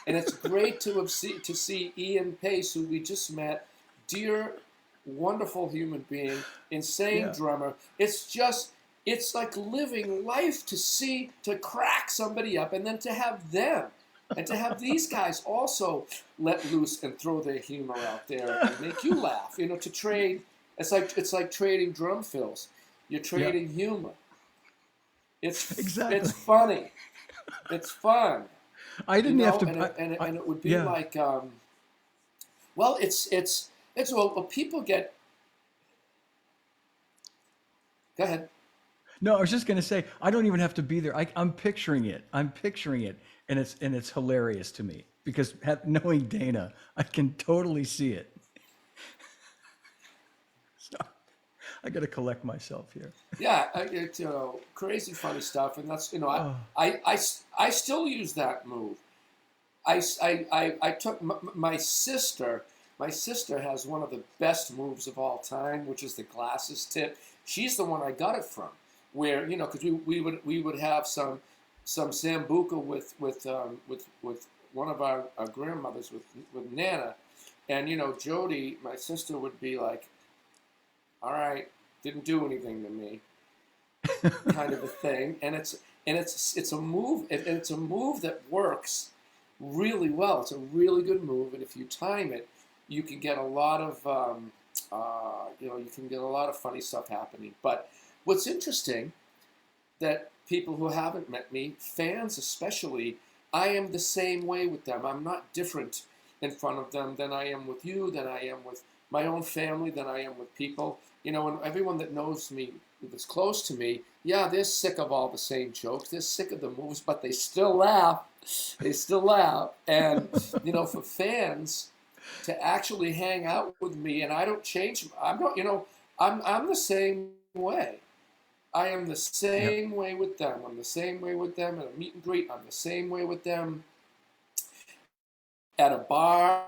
And it's great to see Ian Pace, who we just met, dear, wonderful human being, insane Yeah. drummer. It's like living life to crack somebody up, and then to have them, and to have these guys also let loose and throw their humor out there and make you laugh. To trade. It's like trading drum fills. You're Yeah. trading humor. It's Exactly. funny. It's fun. I didn't have to. And it would be Yeah. like, well, it's well, people get. Go ahead. No, I was just gonna say I don't even have to be there. I'm picturing it. I'm picturing it, and it's hilarious to me because knowing Dana, I can totally see it. So I got to collect myself here. Yeah, it's crazy funny stuff, and that's Oh, I still use that move. I took my sister. My sister has one of the best moves of all time, which is the glasses tip. She's the one I got it from. Where because we would have some sambuca with one of our grandmothers with Nana, and Jody, my sister, would be like, "All right, didn't do anything to me," kind of a thing, and it's a move, and it's a move that works really well. It's a really good move, and if you time it, you can get a lot of funny stuff happening. But what's interesting that people who haven't met me, fans especially, I am the same way with them. I'm not different in front of them than I am with you, than I am with my own family, than I am with people. You know, and everyone that knows me, that's close to me, yeah, they're sick of all the same jokes. They're sick of the moves, but they still laugh. They still laugh. And, you know, for fans to actually hang out with me, and I don't change. I'm not, you know, I'm the same way. I am the Yep. same way with them. I'm the same way with them at a meet and greet. I'm the same way with them at a bar.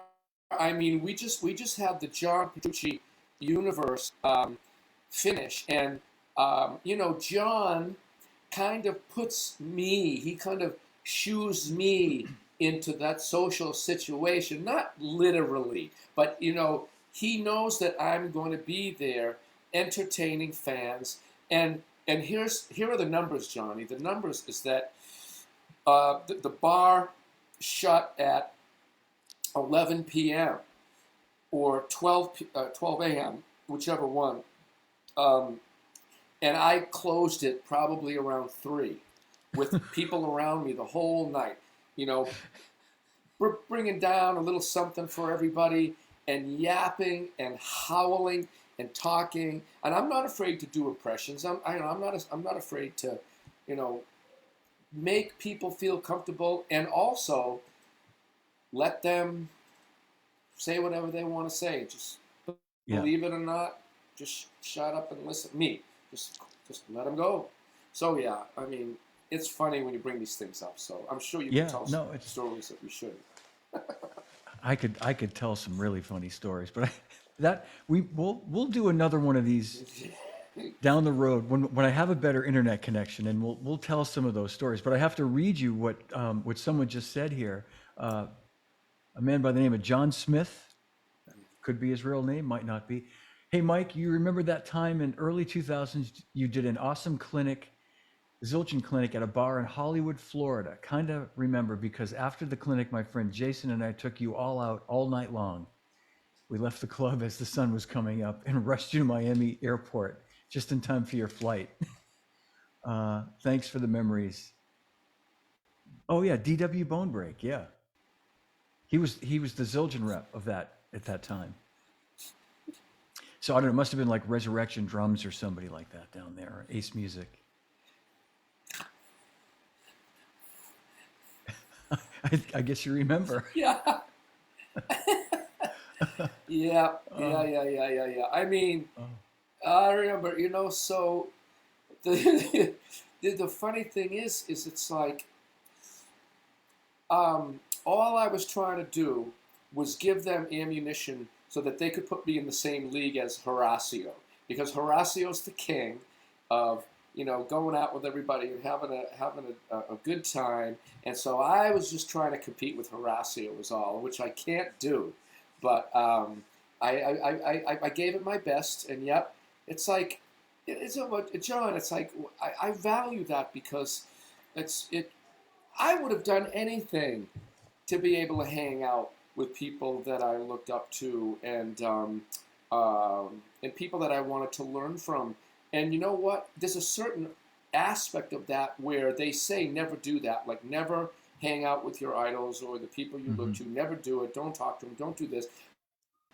I mean, we just had the John Petrucci universe finish, and you know, John kind of puts me. He kind of shoes me into that social situation, not literally, but you know, he knows that I'm going to be there, entertaining fans, and here are the numbers, Johnny. The numbers is that the bar shut at 11 p.m. or 12 a.m., whichever one. Um, and I closed it probably around 3 with people around me the whole night. You know, we're bringing down a little something for everybody and yapping and howling and talking. And I'm not afraid to do impressions. I'm not afraid to, you know, make people feel comfortable and also let them say whatever they want to say. Just Yeah. believe it or not, just shut up and listen. Just let them go. So yeah, I mean, it's funny when you bring these things up. So I'm sure you could Yeah. tell some No, stories that we should. I could tell some really funny stories, but we'll do another one of these down the road when I have a better internet connection, and we'll tell some of those stories. But I have to read you what someone just said here. A man by the name of John Smith, could be his real name, might not be. Hey, Mike, you remember that time in early 2000s you did an awesome clinic, Zildjian clinic at a bar in Hollywood, Florida. Kind of remember because after the clinic, my friend Jason and I took you all out all night long. We left the club as the sun was coming up and rushed you to Miami airport just in time for your flight. Thanks for the memories. Oh yeah, DW Bone Break. Yeah, he was the Zildjian rep of that at that time. So I don't know. It must have been like Resurrection Drums or somebody like that down there, or Ace Music. I guess you remember. Yeah, yeah, yeah, Oh, yeah, yeah, yeah, yeah. I mean, oh, I remember. You know, so the the funny thing is it's like all I was trying to do was give them ammunition so that they could put me in the same league as Horacio, because Horacio's the king of, you know, going out with everybody and having a good time. And so I was just trying to compete with Horacio, was all, which I can't do. But I gave it my best, and yep, it's like it's about John. It's like I value that because it. I would have done anything to be able to hang out with people that I looked up to, and people that I wanted to learn from. And you know what? There's a certain aspect of that where they say never do that, like never hang out with your idols or the people you look hmm to. Never do it. Don't talk to them. Don't do this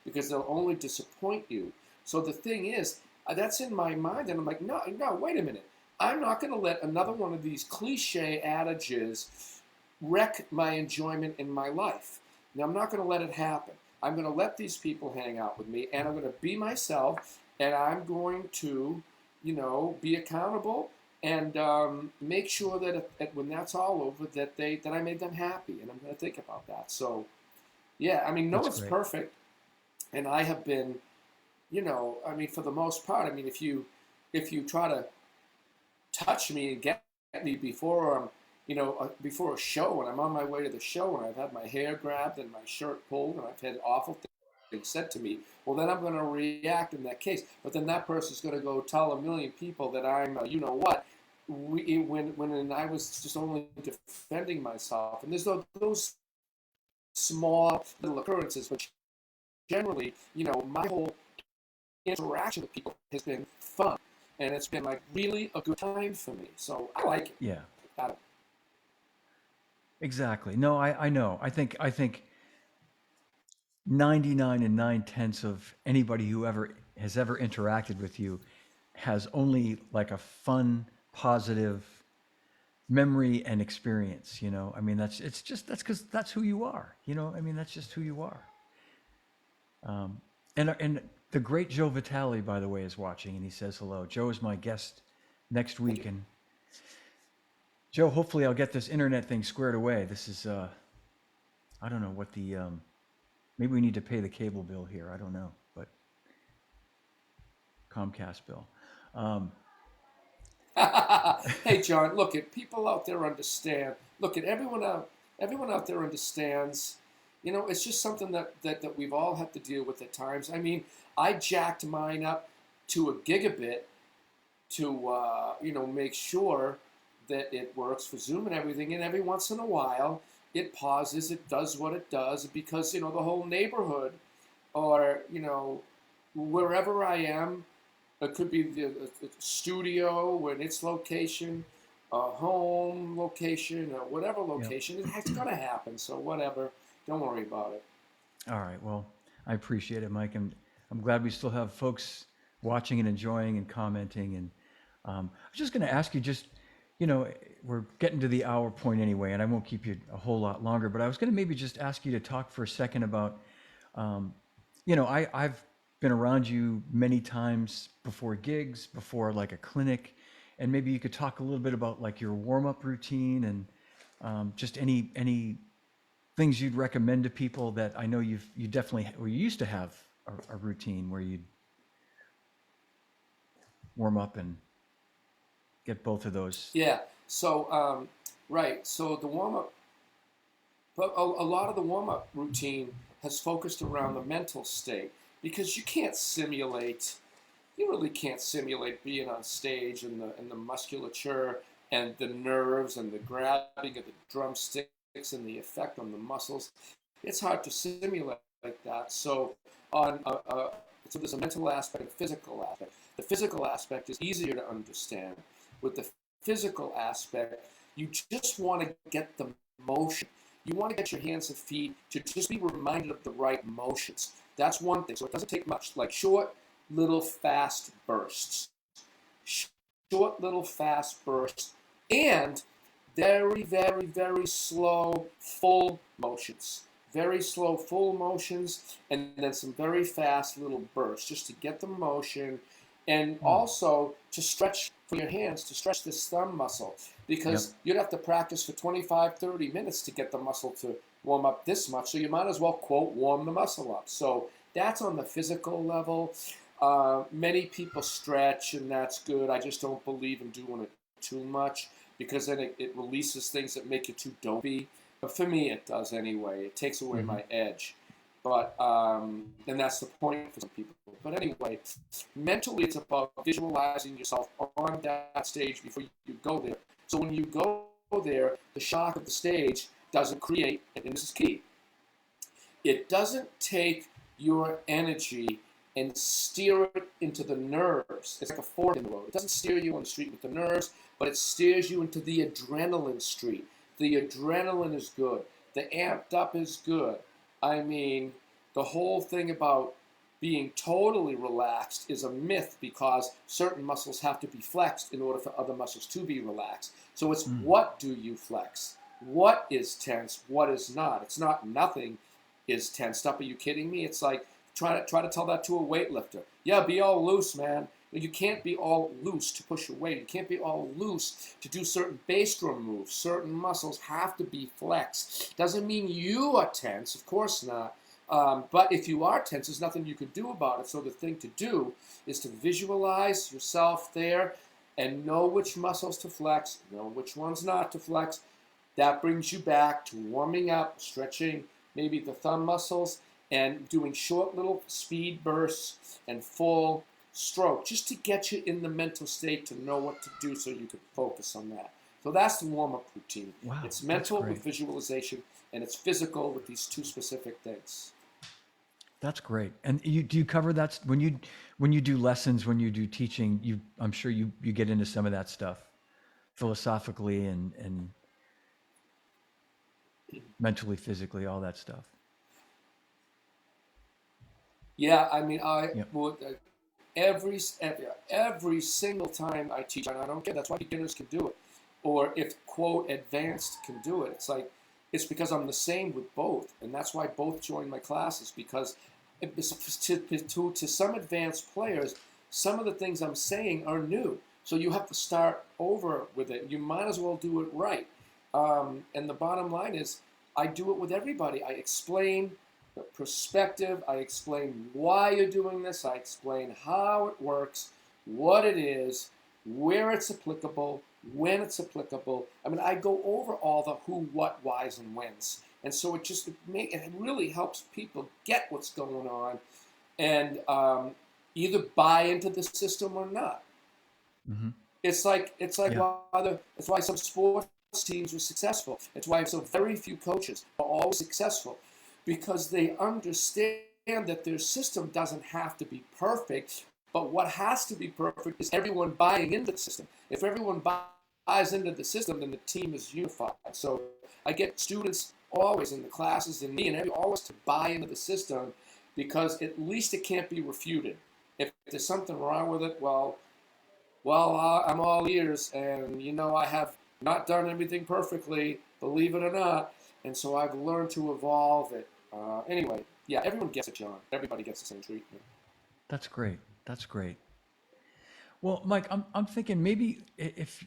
because they'll only disappoint you. So the thing is, that's in my mind, and I'm like, no, no, wait a minute. I'm not going to let another one of these cliche adages wreck my enjoyment in my life. Now, I'm not going to let it happen. I'm going to let these people hang out with me, and I'm going to be myself, and I'm going to, you know, be accountable and make sure that when that's all over, that I made them happy, and I'm going to think about that. So, yeah, I mean, no That's one's great. perfect, and I have been, you know, I mean, for the most part, I mean, if you try to touch me and get me before you know, before a show, and I'm on my way to the show, and I've had my hair grabbed and my shirt pulled, and I've had awful things said to me. Well, then I'm going to react in that case. But then that person's going to go tell a million people that I'm, you know what, when I was just only defending myself. And there's those small little occurrences, but generally, you know, my whole interaction with people has been fun, and it's been like really a good time for me. So I like it. Yeah, I, exactly. No, I know. I think 99 and 9/10 of anybody who ever has ever interacted with you has only like a fun, positive memory and experience. I mean, that's because that's who you are. I mean, that's just who you are. And the great Joe Vitale, by the way, is watching, and he says hello. Joe is my guest next Thank week, you. and Joe, hopefully, I'll get this internet thing squared away. This is I don't know what the maybe we need to pay the cable bill here. I don't know, but Comcast bill. Um, Hey, John, look at people out there understand. Look at everyone out there understands. It's just something that we've all had to deal with at times. I mean, I jacked mine up to a gigabit to make sure that it works for Zoom and everything. And every once in a while, it pauses. It does what it does because the whole neighborhood, or wherever I am, it could be the studio and its location, a home location, or whatever yep. location. It's gonna happen. So whatever. Don't worry about it. All right. Well, I appreciate it, Mike. I'm glad we still have folks watching and enjoying and commenting. And I was just going to ask you, we're getting to the hour point anyway, and I won't keep you a whole lot longer. But I was going to maybe just ask you to talk for a second about, I've been around you many times before gigs, before like a clinic, and maybe you could talk a little bit about like your warm up routine and just any things you'd recommend to people that I know you definitely, or you used to have a routine where you'd warm up and get both of those. Yeah. So right. So the warm up, but a lot of the warm up routine has focused around the mental state because you can't simulate. You really can't simulate being on stage and the musculature and the nerves and the grabbing of the drumsticks and the effect on the muscles. It's hard to simulate like that. So so there's a mental aspect and a physical aspect. The physical aspect is easier to understand. With the physical aspect, you just want to get the motion. You want to get your hands and feet to just be reminded of the right motions. That's one thing. So it doesn't take much, like short, little, fast bursts. Short, little, fast bursts. And very, very, very slow, full motions. Very slow, full motions, and then some very fast little bursts just to get the motion, and Mm. also to stretch for your hands, to stretch this thumb muscle, Yep. because you'd have to practice for 25, 30 minutes to get the muscle to warm up this much. So you might as well, quote, warm the muscle up. So that's on the physical level. Many people stretch, and that's good. I just don't believe in doing it too much because then it releases things that make you too dopey. But for me, it does anyway. It takes away Mm-hmm. my edge. But and that's the point for some people. But anyway, mentally, it's about visualizing yourself on that stage before you go there. So when you go there, the shock of the stage doesn't create, and this is key, it doesn't take your energy and steer it into the nerves. It's like a fork in the road. It doesn't steer you on the street with the nerves, but it steers you into the adrenaline street. The adrenaline is good. The amped up is good. I mean, the whole thing about being totally relaxed is a myth because certain muscles have to be flexed in order for other muscles to be relaxed. So it's Mm. what do you flex? What is tense? What is not? It's not nothing is tensed up. Are you kidding me? It's like try to tell that to a weightlifter. Yeah, be all loose, man. You can't be all loose to push your weight. You can't be all loose to do certain bass drum moves. Certain muscles have to be flexed. Doesn't mean you are tense, of course not. But if you are tense, there's nothing you can do about it. So the thing to do is to visualize yourself there and know which muscles to flex, know which ones not to flex. That brings you back to warming up, stretching maybe the thumb muscles, and doing short little speed bursts and full stroke just to get you in the mental state to know what to do so you can focus on that. So that's the warm-up routine. Wow, It's that's mental great. with visualization, and it's physical with these two specific things. That's great. And do you cover that when you do lessons, when you do teaching? I'm sure you get into some of that stuff philosophically and mentally, physically, all that stuff. Yeah, I mean, I Yep. would every single time I teach, and I don't care. That's why beginners can do it, or if quote advanced can do it. It's like it's because I'm the same with both, and that's why both join my classes because to some advanced players, some of the things I'm saying are new, so you have to start over with it. You might as well do it right. And the bottom line is, I do it with everybody. I explain the perspective. I explain why you're doing this. I explain how it works, what it is, where it's applicable, when it's applicable. I mean, I go over all the who, what, whys, and whens. And so it really helps people get what's going on and either buy into the system or not. Mm-hmm. It's like Yeah. it's why some sports teams are successful. It's why so very few coaches are always successful because they understand that their system doesn't have to be perfect, but what has to be perfect is everyone buying into the system. If everyone buys into the system, then the team is unified. So I get students always in the classes and me and everyone always to buy into the system because at least it can't be refuted. If there's something wrong with it, I'm all ears, and I have not done everything perfectly, believe it or not, and so I've learned to evolve it. Anyway, yeah, everyone gets it, John. Everybody gets the same treatment. That's great. That's great. Well, Mike, I'm thinking maybe if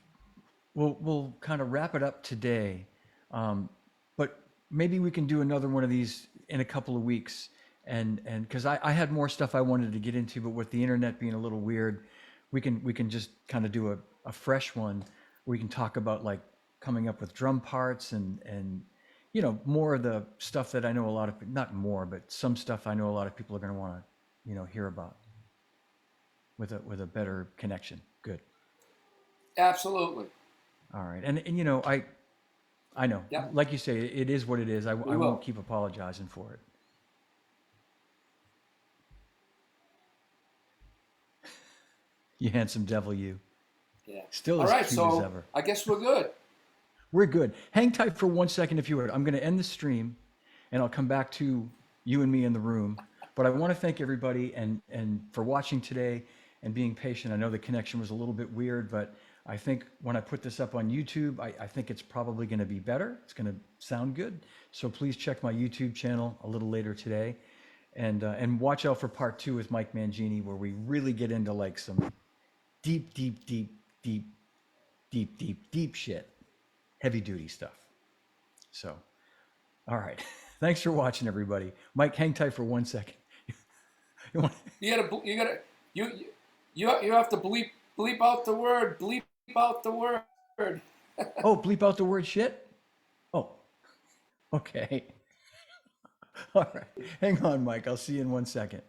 we'll kind of wrap it up today, but maybe we can do another one of these in a couple of weeks. And because I had more stuff I wanted to get into, but with the internet being a little weird, we can just kind of do a fresh one where we can talk about like coming up with drum parts and more of the stuff that I know a lot of not more, but some stuff I know a lot of people are going to want to hear about with a better connection. Good. Absolutely. All right. And I know, Yeah, like you say, it is what it is. I we won't will. keep apologizing for it. You handsome devil, you. Yeah. Still All as right, cute as so ever. I guess we're good. We're good. Hang tight for 1 second if you would. I'm going to end the stream and I'll come back to you and me in the room. But I want to thank everybody and for watching today and being patient. I know the connection was a little bit weird, but I think when I put this up on YouTube, I think it's probably going to be better. It's going to sound good. So please check my YouTube channel a little later today. And watch out for part 2 with Mike Mangini, where we really get into like some deep, deep, deep, deep, deep, deep, deep shit, heavy duty stuff. So, all right. Thanks for watching, everybody. Mike, hang tight for 1 second. You want- You gotta you have to bleep out the word. Bleep out the word. oh, bleep out the word shit? Oh, okay. All right. Hang on, Mike. I'll see you in 1 second.